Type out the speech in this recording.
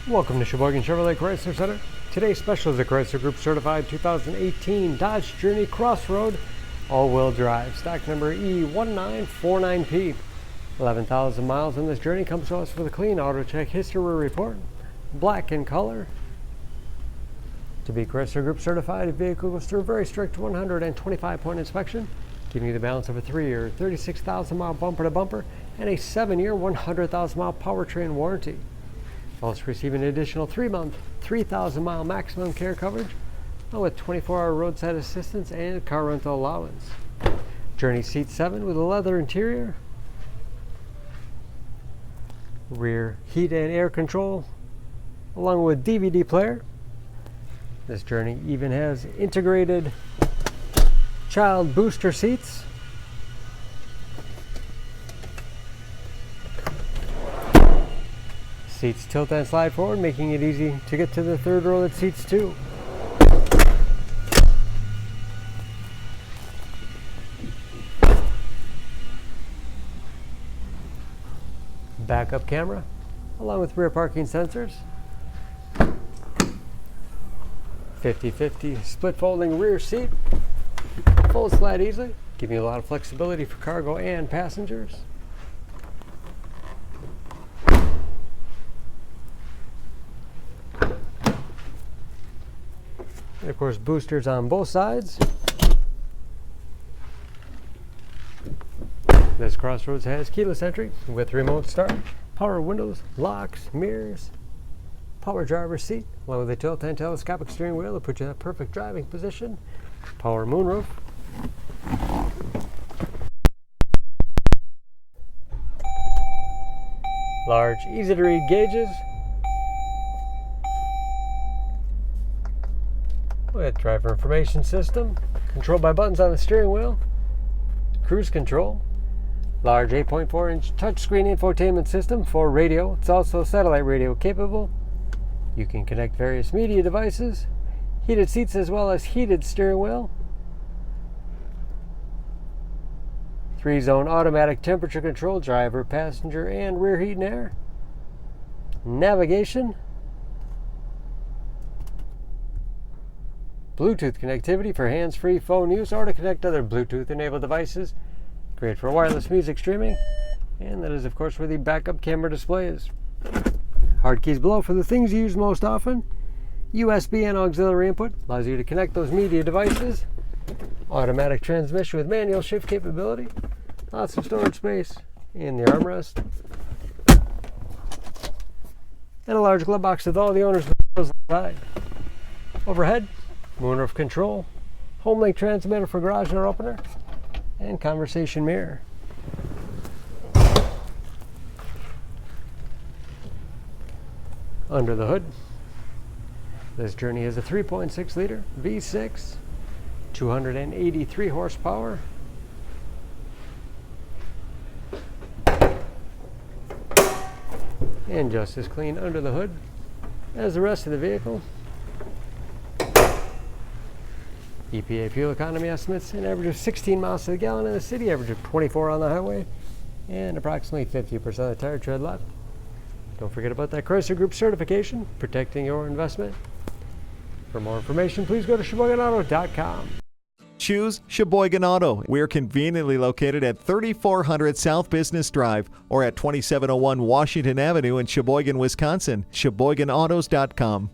Welcome to Sheboygan Chevrolet Chrysler Center. Today's special is a Chrysler Group certified 2018 Dodge Journey Crossroad all-wheel drive, stock number E1949P. 11,000 miles on this Journey, comes to us with a clean auto check history report, black in color. To be Chrysler Group certified, the vehicle goes through a very strict 125-point inspection, giving you the balance of a 3-year, 36,000-mile bumper-to-bumper and a 7-year, 100,000-mile powertrain warranty. Also receiving an additional 3-month, 3,000-mile maximum care coverage, along with 24-hour roadside assistance and car rental allowance. Journey seat 7 with a leather interior, rear heat and air control, along with DVD player. This Journey even has integrated child booster seats. Seats tilt and slide forward, making it easy to get to the third row that seats two. Backup camera, along with rear parking sensors. 50/50 split folding rear seat. Folds flat easily, giving you a lot of flexibility for cargo and passengers. And of course, boosters on both sides. This Crossroads has keyless entry with remote start, power windows, locks, mirrors, power driver's seat, along with a tilt and telescopic steering wheel to put you in a perfect driving position, power moonroof, large, easy to read gauges, with driver information system, controlled by buttons on the steering wheel, cruise control, large 8.4-inch touchscreen infotainment system for radio. It's also satellite radio capable. You can connect various media devices, heated seats as well as heated steering wheel, 3-zone automatic temperature control, driver, passenger, and rear heat and air, navigation, Bluetooth connectivity for hands-free phone use or to connect other Bluetooth-enabled devices. Great for wireless music streaming. And that is, of course, where the backup camera display is. Hard keys below for the things you use most often. USB and auxiliary input allows you to connect those media devices. Automatic transmission with manual shift capability. Lots of storage space in the armrest. And a large glove box with all the owner's materials inside. Overhead, moonroof control, home link transmitter for garage door opener, and conversation mirror. Under the hood, this Journey has a 3.6-liter V6, 283 horsepower, and just as clean under the hood as the rest of the vehicle. EPA fuel economy estimates an average of 16 miles to the gallon in the city, average of 24 on the highway, and approximately 50% of the tire tread left. Don't forget about that Chrysler Group certification, protecting your investment. For more information, please go to SheboyganAuto.com. Choose Sheboygan Auto. We're conveniently located at 3400 South Business Drive or at 2701 Washington Avenue in Sheboygan, Wisconsin. SheboyganAutos.com.